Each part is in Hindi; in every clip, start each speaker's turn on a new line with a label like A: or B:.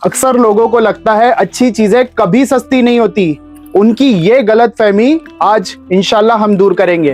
A: अक्सर लोगों को लगता है अच्छी चीजें कभी सस्ती नहीं होती। उनकी ये गलतफहमी आज इंशाल्लाह हम दूर करेंगे।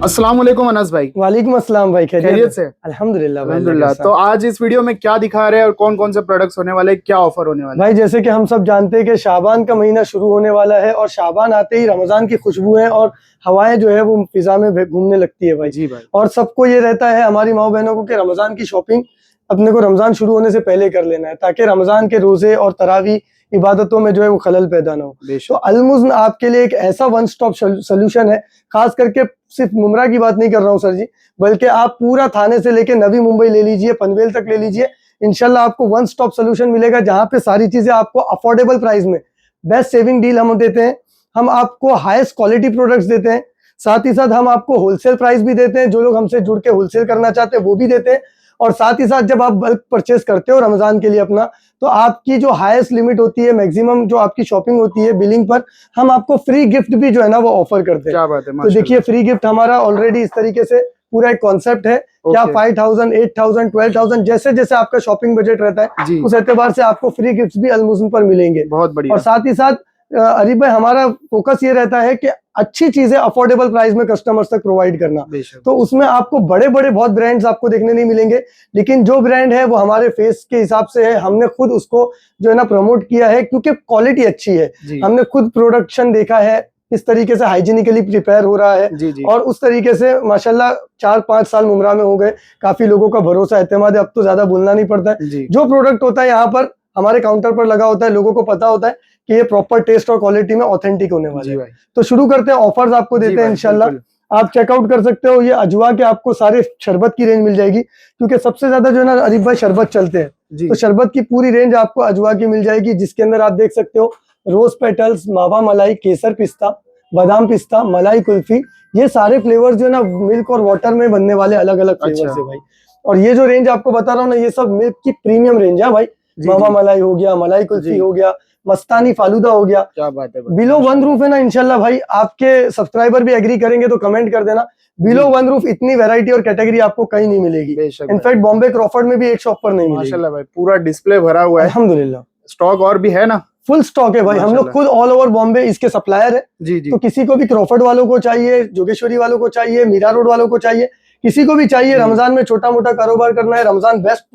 A: अस्सलाम वालेकुम अनस भाई।
B: वालेकुम अस्सलाम भाई,
A: खैरियत से?
B: अल्हम्दुलिल्लाह भाई।
A: अल्हम्दुलिल्लाह। तो आज इस वीडियो में क्या दिखा रहे हैं और कौन कौन से प्रोडक्ट्स होने वाले, क्या ऑफर होने वाला है?
B: भाई जैसे कि हम सब जानते हैं कि शाबान का महीना शुरू होने वाला है और शाबान आते ही रमजान की खुशबुएं और हवाएं जो है वो फिजा में घूमने लगती है भाई।
A: जी भाई।
B: और सबको ये रहता है हमारी माँ बहनों को कि रमजान की शॉपिंग अपने को रमजान शुरू होने से पहले कर लेना है ताकि रमजान के रोजे और तरावी इबादतों में जो है वो खलल पैदा ना हो। तो अलमुज़्न आपके लिए एक ऐसा वन स्टॉप सोल्यूशन है। खास करके सिर्फ मुमरा की बात नहीं कर रहा हूँ सर जी, बल्कि आप पूरा थाने से लेके नवी मुंबई ले लीजिए, पनवेल तक ले लीजिए, इंशाल्लाह आपको वन स्टॉप सोल्यूशन मिलेगा जहां पे सारी चीजें आपको अफोर्डेबल प्राइस में बेस्ट सेविंग डील हम देते हैं। हम आपको हाईएस्ट क्वालिटी प्रोडक्ट्स देते हैं, साथ ही साथ हम आपको होलसेल प्राइस भी देते हैं। जो लोग हमसे जुड़ के होलसेल करना चाहते हैं वो भी देते हैं। और साथ ही साथ जब आप बल्क परचेस करते हो रमजान के लिए अपना, तो आपकी जो हाईएस्ट लिमिट होती है, मैक्सिमम जो आपकी शॉपिंग होती है बिलिंग पर, हम आपको फ्री गिफ्ट भी जो है ना वो ऑफर करते हैं।
A: क्या बात है,
B: तो देखिए फ्री गिफ्ट हमारा ऑलरेडी इस तरीके से पूरा एक कॉन्सेप्ट है। क्या 5000, 8000, 12000 जैसे जैसे आपका शॉपिंग बजट रहता है उस एतबार से आपको फ्री गिफ्ट भी अलमुज़्न पर मिलेंगे।
A: बहुत बढ़िया।
B: और साथ ही साथ अरीब भाई हमारा फोकस ये रहता है कि अच्छी चीजें अफोर्डेबल प्राइस में कस्टमर्स तक प्रोवाइड करना। तो उसमें आपको बड़े बड़े बहुत ब्रांड्स आपको देखने नहीं मिलेंगे, लेकिन जो ब्रांड है वो हमारे फेस के हिसाब से है। हमने खुद उसको जो है ना प्रमोट किया है क्योंकि क्वालिटी अच्छी है। हमने खुद प्रोडक्शन देखा है इस तरीके से हाइजीनिकली प्रिपेयर हो रहा है। और उस तरीके से माशाल्लाह 4-5 साल मुमरा में हो गए, काफी लोगों का भरोसा एतमाद है, अब तो ज्यादा बोलना नहीं पड़ता है। जो प्रोडक्ट होता है यहाँ पर हमारे काउंटर पर लगा होता है, लोगों को पता होता है कि ये प्रॉपर टेस्ट और क्वालिटी में ऑथेंटिक होने वाला है। तो शुरू करते हैं, ऑफर्स आपको देते हैं इंशाल्लाह। आप चेकआउट कर सकते हो। ये अजवा के आपको सारे शरबत की रेंज मिल जाएगी क्योंकि सबसे ज्यादा जो है ना अरीब भाई शरबत चलते हैं, तो शरबत की पूरी रेंज आपको अजवा की मिल जाएगी, जिसके अंदर आप देख सकते हो रोज पेटल्स, मावा मलाई, केसर पिस्ता, बादाम पिस्ता, मलाई कुल्फी, ये सारे फ्लेवर्स जो है ना मिल्क और वाटर में बनने वाले अलग अलग फ्लेवर्स है भाई। और ये जो रेंज आपको बता रहा हूँ ना, ये सब मिल्क की प्रीमियम रेंज है भाई। मावा मलाई हो गया, मलाई कुल्फी हो गया, मस्तानी फालूदा हो गया। क्या बात है। बिलो वन रूफ है ना इंशाल्लाह भाई, आपके सब्सक्राइबर भी एग्री करेंगे तो कमेंट कर देना। बिलो वन रूफ इतनी वैरायटी और कैटेगरी आपको कहीं नहीं मिलेगी। इनफैक्ट बॉम्बे क्रॉफर्ड में भी एक शॉप पर नहीं मिलेगी।
A: माशाल्लाह भाई, पूरा डिस्प्ले भरा हुआ है
B: अल्हम्दुलिल्लाह।
A: स्टॉक और भी है ना?
B: फुल स्टॉक है भाई। हम लोग खुद ऑल ओवर बॉम्बे इसके सप्लायर है। तो किसी को भी क्रॉफर्ड वालों को चाहिए, जोगेश्वरी वालों को चाहिए, मीरा रोड वालों को चाहिए, किसी को भी चाहिए, रमजान में छोटा मोटा कारोबार करना है, रमजान बेस्ट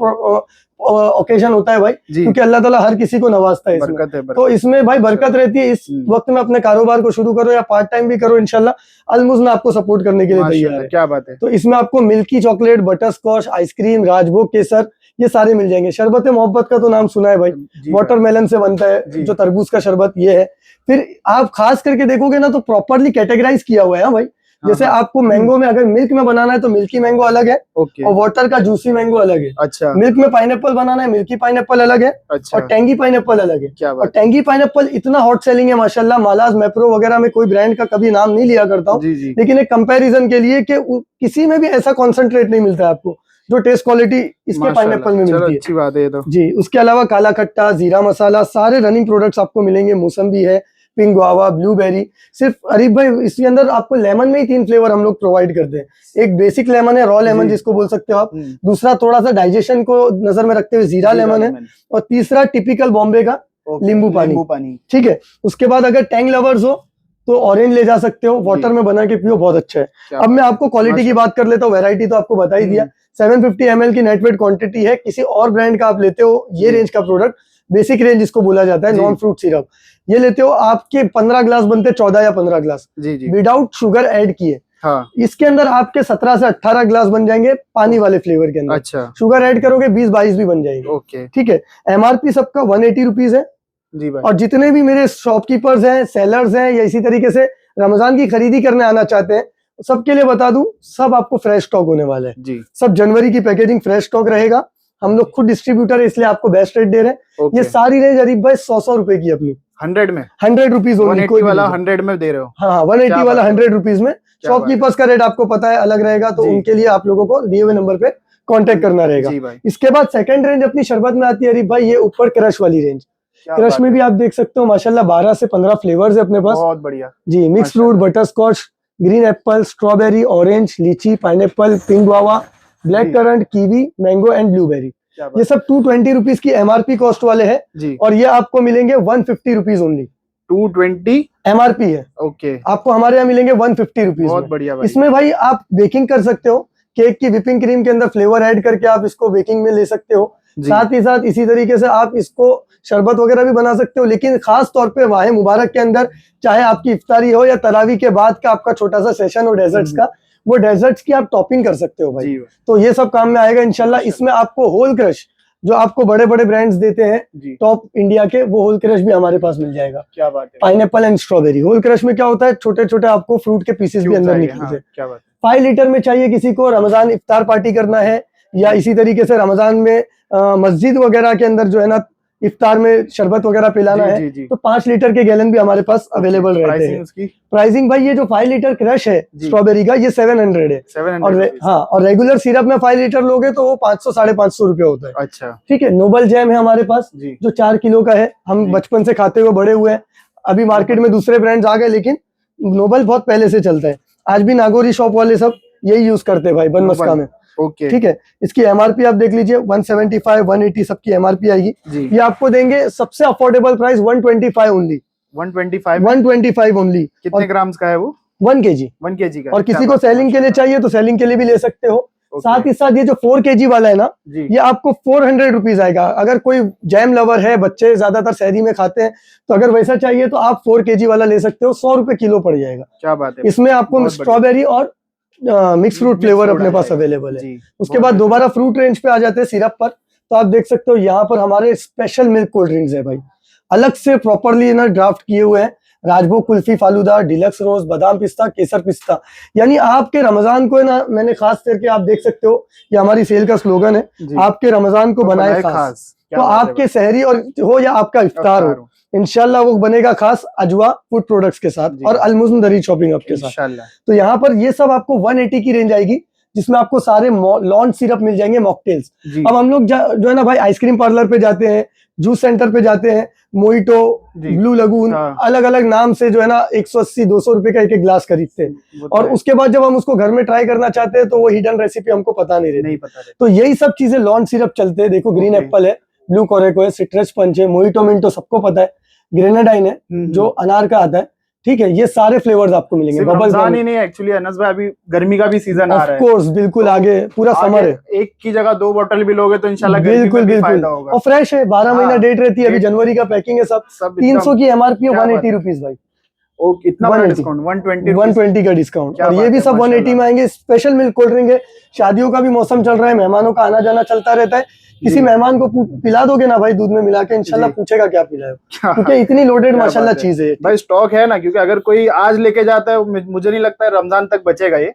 B: ओकेजन होता है भाई, क्योंकि अल्लाह ताला हर किसी को नवाजता है इसमें। तो इसमें भाई बरकत रहती है। इस वक्त में अपने कारोबार को शुरू करो या पार्ट टाइम भी करो, इंशाल्लाह अलमुज़्न आपको सपोर्ट करने के लिए तैयार है।
A: क्या बात है।
B: तो इसमें आपको milky chocolate, butterscotch, ice cream, Rajbhog केसर, ये सारे मिल जाएंगे। शरबत मोहब्बत का तो नाम सुना है भाई, वाटरमेलन से बनता है जो तरबूज का शरबत, ये है। फिर आप खास करके देखोगे ना तो प्रॉपरली कैटेगराइज किया हुआ है भाई। जैसे आपको मैंगो में अगर मिल्क में बनाना है तो मिल्की मैंगो अलग है, और वाटर का जूसी मैंगो अलग है। अच्छा। मिल्क में पाइनएप्पल बनाना है, मिल्की पाइनएप्पल अलग है। अच्छा। और टेंगी पाइनएप्पल अलग है। क्या बात। और टेंगी पाइनएप्पल इतना हॉट सेलिंग है माशाल्लाह, मालाज, मैप्रो वगैरह में कोई ब्रांड का कभी नाम नहीं लिया करता हूँ, लेकिन एक कंपैरिजन के लिए कि किसी में भी ऐसा कॉन्सेंट्रेट नहीं मिलता है आपको जो टेस्ट क्वालिटी इसके पाइनएप्पल में मिलती है।
A: अच्छी बात है तो
B: जी। उसके अलावा काला खट्टा, जीरा मसाला, सारे रनिंग प्रोडक्ट्स आपको मिलेंगे। मौसम्बी है, पिंक गुआवा, ब्लूबेरी। सिर्फ अरीब भाई इसके अंदर आपको लेमन में ही 3 फ्लेवर हम लोग प्रोवाइड करते हैं। एक बेसिक लेमन है, रॉ लेमन जिसको बोल सकते हो आप। दूसरा थोड़ा सा डाइजेशन को नजर में रखते हुए जीरा लेमन है, और तीसरा टिपिकल बॉम्बे का नींबू पानी। ठीक है। उसके बाद अगर टैंग लवर्स हो तो ऑरेंज ले जा सकते हो, वाटर में बना के पियो, बहुत अच्छा है। अब मैं आपको क्वालिटी की बात कर लेता हूँ। वैरायटी तो आपको बता ही दिया, 750 ml की नेटवेट क्वांटिटी है। किसी और ब्रांड का आप लेते हो ये रेंज का प्रोडक्ट, बेसिक रेंज जिसको बोला जाता है, नॉन फ्रूट सिरप, ये लेते हो आपके 15 ग्लास बनते, 14 या 15 ग्लास विदाउट शुगर ऐड किए। हाँ। इसके अंदर आपके 17 से 18 ग्लास बन जाएंगे पानी वाले फ्लेवर के अंदर। अच्छा। शुगर ऐड करोगे 20-22 भी बन जाएंगे। ओके। ठीक है। MRP सबका 180 रुपीज है जी भाई। और जितने भी मेरे शॉपकीपर्स हैं, सेलर्स हैं, या इसी तरीके से रमजान की खरीदी करने आना चाहते हैं, सबके लिए बता दूं, सब आपको फ्रेश स्टॉक होने वाले हैं जी। सब जनवरी की पैकेजिंग फ्रेश स्टॉक रहेगा। हम लोग खुद डिस्ट्रीब्यूटर है, इसलिए आपको बेस्ट रेट दे रहे हैं। ये सारी रेंज अरीब भाई 100 रुपए की अपनी
A: 100 में
B: 100 रुपीज ओनली।
A: 180 वाला 100 में दे रहे हो?
B: हाँ 180 वाला 100 रुपीज में। शॉपकीपर्स का रेट आपको पता है अलग रहेगा, तो उनके लिए आप लोगों को दिए हुए नंबर पे कांटेक्ट करना रहेगा। इसके बाद सेकंड रेंज अपनी शरबत में आती है अरीफ भाई, ये ऊपर क्रश वाली रेंज। क्रश में भी आप देख सकते हो माशाल्लाह 12 से 15 फ्लेवर्स है अपने पास।
A: बहुत बढ़िया
B: जी, mix fruit, butterscotch, green apple, strawberry, orange, lychee, pineapple, pink guava, black currant, kiwi, mango and blueberry. ये सब 220 रुपीज की एमआरपी कॉस्ट वाले हैं और ये आपको मिलेंगे 150 रुपीज ओनली।
A: 220
B: एमआरपी है।
A: ओके,
B: आपको हमारे यहाँ मिलेंगे 150 रुपीज।
A: बहुत बढ़िया भाई।
B: इसमें भाई आप बेकिंग कर सकते हो, केक की व्हिपिंग क्रीम के अंदर फ्लेवर ऐड करके आप इसको बेकिंग में ले सकते हो। साथ ही साथ इसी तरीके से आप इसको शरबत वगैरह भी बना सकते हो, लेकिन खास तौर पे वाहे मुबारक के अंदर चाहे आपकी इफ्तारी हो या तरावी के बाद का आपका छोटा सा सेशन हो डेजर्ट्स का, वो डेजर्ट्स की आप टॉपिंग कर सकते हो भाई। तो ये सब काम में आएगा इंशाल्लाह। इसमें आपको होल क्रश जो आपको बड़े बड़े ब्रांड्स देते हैं टॉप इंडिया के, वो होल क्रश भी हमारे पास मिल जाएगा।
A: क्या बात है।
B: Pineapple and strawberry. Whole crush में क्या होता है, छोटे छोटे आपको फ्रूट के पीसेस भी अंदर निकलते हैं।
A: क्या बात है।
B: 5 लीटर में चाहिए किसी को, रमजान इफ्तार पार्टी करना है, या इसी तरीके से रमजान में मस्जिद वगैरह के अंदर जो है ना इफ्तार में शरबत वगैरह पिलाना है, तो 5 लीटर के गैलन भी हमारे पास अवेलेबल रहते हैं। प्राइसिंग भाई, ये जो 5 लीटर क्रश है स्ट्रॉबेरी का, ये 700 है।
A: 700
B: हाँ, और रेगुलर सिरप में 5 लीटर लोगे तो वो 500-550 रुपए होता है।
A: अच्छा,
B: ठीक है। नोबल जैम है हमारे पास जो 4 किलो का है, हम बचपन से खाते हुए बड़े हुए हैं। अभी मार्केट में दूसरे ब्रांड्स आ गए, लेकिन नोबल बहुत पहले से चलता है। आज भी नागौरी शॉप वाले सब यही यूज करते हैं भाई बनमस्का में।
A: ओके,
B: ठीक है। इसकी एमआरपी आप देख लीजिए 175, 180 सबकी एमआरपी आएगी। ये आपको देंगे सबसे अफोर्डेबल प्राइस 125 ओनली। 125 ओनली।
A: कितने ग्राम्स का है वो?
B: 1 केजी।
A: 1 केजी का।
B: और किसी को सेलिंग के लिए चाहिए तो सेलिंग के लिए भी ले सकते हो। साथ ही साथ ये जो 4 केजी वाला है ना, ये आपको 400 रुपीज आएगा। अगर कोई जैम लवर है, बच्चे ज्यादातर शहरी में खाते हैं, तो अगर वैसा चाहिए तो आप 4 केजी वाला ले सकते हो, 100 रुपए किलो पड़ जाएगा।
A: क्या बात है।
B: इसमें आपको स्ट्रॉबेरी और मिक्स फ्रूट फ्लेवर अपने पास अवेलेबल है। उसके बाद दोबारा फ्रूट रेंज पे आ जाते हैं सिरप पर, तो आप देख सकते हो यहाँ पर हमारे स्पेशल मिल्क कोल्ड ड्रिंक्स है भाई, अलग से प्रॉपरली ना ड्राफ्ट किए हुए हैं। राजभोग कुल्फी फालूदा, डिलक्स रोज, बादाम पिस्ता, केसर पिस्ता। यानी आपके रमजान को है ना, मैंने खास करके आप देख सकते हो, ये हमारी सेल का स्लोगन है, आपके रमजान को बनाए खास। तो आपके सहरी और हो या आपका इफ्तार हो, इंशाल्लाह वो बनेगा खास अजवा फूड प्रोडक्ट्स के साथ और अलमुज़न दरी शॉपिंग हब के साथ। तो यहाँ पर ये सब आपको 180 की रेंज आएगी, जिसमें आपको सारे लॉन्च सिरप मिल जाएंगे, मॉकटेल्स। अब हम लोग जो है ना भाई आइसक्रीम पार्लर पे जाते हैं, जूस सेंटर पे जाते हैं, मोइटो, ब्लू लगून, अलग अलग नाम से जो है ना 180-200 रुपए का एक ग्लास खरीदते हैं, और उसके बाद जब हम उसको घर में ट्राई करना चाहते हैं तो वो हिडन रेसिपी हमको पता नहीं रहती। तो यही सब चीजें लॉन्च सिरप चलते हैं। देखो, ग्रीन एप्पल है, ब्लू कोरेको है, सिट्रस पंच है, मोइटो मिंटो सबको पता है, ग्रेनेडाइन है जो अनार का आता है। ठीक है, ये सारे फ्लेवर्स आपको मिलेंगे।
A: रमजान ही नहीं, एक्चुअली अनस भाई अभी गर्मी का भी सीजन आ रहा है।
B: ऑफ कोर्स, बिल्कुल, आगे पूरा समर है।
A: एक की जगह 2 बोतल भी लोगे तो इंशाल्लाह
B: बिल्कुल बिल्कुल, और फ्रेश है, 12 महीना डेट रहती है। अभी जनवरी का पैकिंग है सब 300 की एमआरपी है, 180 रुपीज भाई।
A: इतना बड़ा डिस्काउंट, 120
B: का डिस्काउंट, और ये भी सब 180 में आएंगे। स्पेशल मिल्क कोल्ड ड्रिंक है, शादियों का भी मौसम चल रहा है, मेहमानों का आना जाना चलता रहता है। किसी मेहमान को पिला दोगे ना भाई दूध में मिला के, इंशाल्लाह पूछेगा क्या पिलाए, क्योंकि इतनी लोडेड माशाल्लाह चीज है
A: भाई। स्टॉक है ना, क्योंकि अगर कोई आज लेके जाता है, मुझे नहीं लगता है रमजान तक बचेगा ये।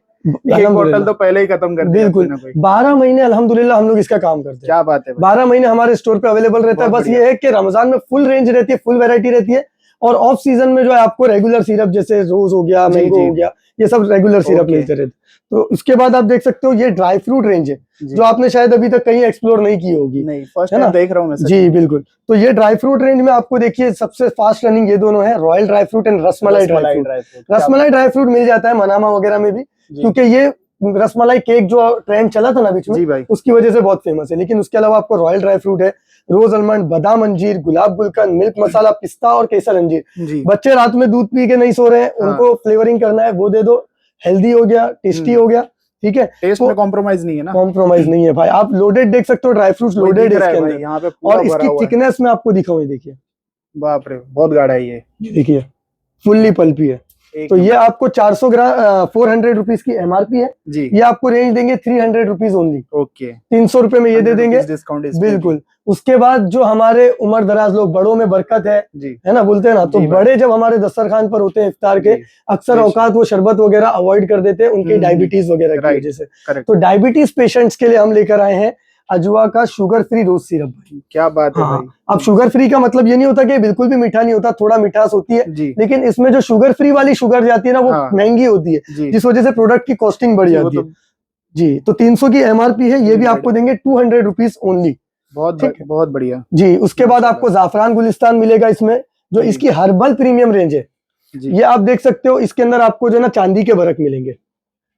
A: एक बोतल तो पहले ही खत्म कर दिया।
B: बिल्कुल, 12 महीने अल्हम्दुलिल्लाह हम लोग इसका काम करते हैं।
A: क्या बात है।
B: 12 महीने हमारे स्टोर पे अवेलेबल रहता है। बस ये है कि रमजान में फुल रेंज रहती है, फुल वैरायटी रहती है, और ऑफ सीजन में जो है आपको रेगुलर सिरप जैसे रोज हो गया, मैंगो हो गया, ये सब रेगुलर सिरप मिलते रहते। तो उसके बाद आप देख सकते हो ये ड्राई फ्रूट रेंज है, जो आपने शायद अभी तक कहीं एक्सप्लोर नहीं की होगी।
A: नहीं, फर्स्ट टाइम देख रहा हूं मैं।
B: जी बिल्कुल। तो ये ड्राई फ्रूट रेंज में आपको देखिए सबसे फास्ट रनिंग ये दोनों है, royal dry fruit and rasmalai dry fruit. Rasmalai dry fruit मिल जाता है मनामा वगैरह में भी, क्योंकि ये रसमलाई केक जो ट्रेंड चला था ना बीच में, उसकी वजह से बहुत फेमस है। लेकिन उसके अलावा आपको रॉयल ड्राई फ्रूट है, रोज आलमंड, बादाम अंजीर, गुलाब गुलकंद, मिल्क मसाला, पिस्ता और केसर अंजीर। बच्चे रात में दूध पी के नहीं सो रहे हैं, उनको फ्लेवरिंग करना है, वो दे दो। हेल्दी हो गया, टेस्टी हो गया। ठीक है,
A: टेस्ट में कॉम्प्रोमाइज नहीं है ना।
B: कॉम्प्रोमाइज नहीं है भाई। आप लोडेड देख सकते हो, ड्राई फ्रूट्स लोडेड है इसके अंदर, और इसकी थिकनेस में आपको दिखाऊं, देखिए,
A: बाप रे बहुत गाढ़ा है ये।
B: देखिए, फुल्ली पल्पी है। तो ये आपको 400 ग्राम 400 रुपीज की एमआरपी है जी। ये आपको रेंज देंगे 300 रुपीज ओनली।
A: ओके,
B: 300 रुपए में ये दे देंगे
A: डिस्काउंट।
B: बिल्कुल। उसके बाद जो हमारे उम्र दराज लोग, बड़ों में बरकत है ना, बोलते हैं ना, तो बड़े जब हमारे दस्तरखान पर होते हैं इफ्तार के, अक्सर औकात वो शरबत वगैरह अवॉइड कर देते हैं, उनकी डायबिटीज वगैरह की वजह से। तो डायबिटीज पेशेंट्स के लिए हम लेकर आए हैं अजवा का शुगर फ्री रोज सिरप भाई।
A: क्या बात है
B: हाँ,
A: भाई।
B: अब शुगर फ्री का मतलब ये नहीं होता कि बिल्कुल भी मीठा नहीं होता, थोड़ा मिठास होती है,
A: जी
B: लेकिन इसमें जो शुगर फ्री वाली शुगर जाती है ना वो
A: हाँ।
B: महंगी होती है,
A: जी
B: जिस वजह से प्रोडक्ट की कॉस्टिंग बढ़
A: जी, वो
B: जाती है।
A: तो
B: जी, तो 300 की एमआरपी है, ये भी आपको देंगे 200 रुपीज ओनली। ठीक है
A: बहुत बढ़िया।
B: जी। उसके बाद
A: माशाल्लाह।
B: आपको जाफरान गुलिस्तान मिलेगा इसमें, जो
A: जी।
B: इसकी हर्बल प्रीमियम रेंज है।
A: जी
B: ये आप देख सकते हो, इसके अंदर आपको जो है ना चांदी के बरक मिलेंगे।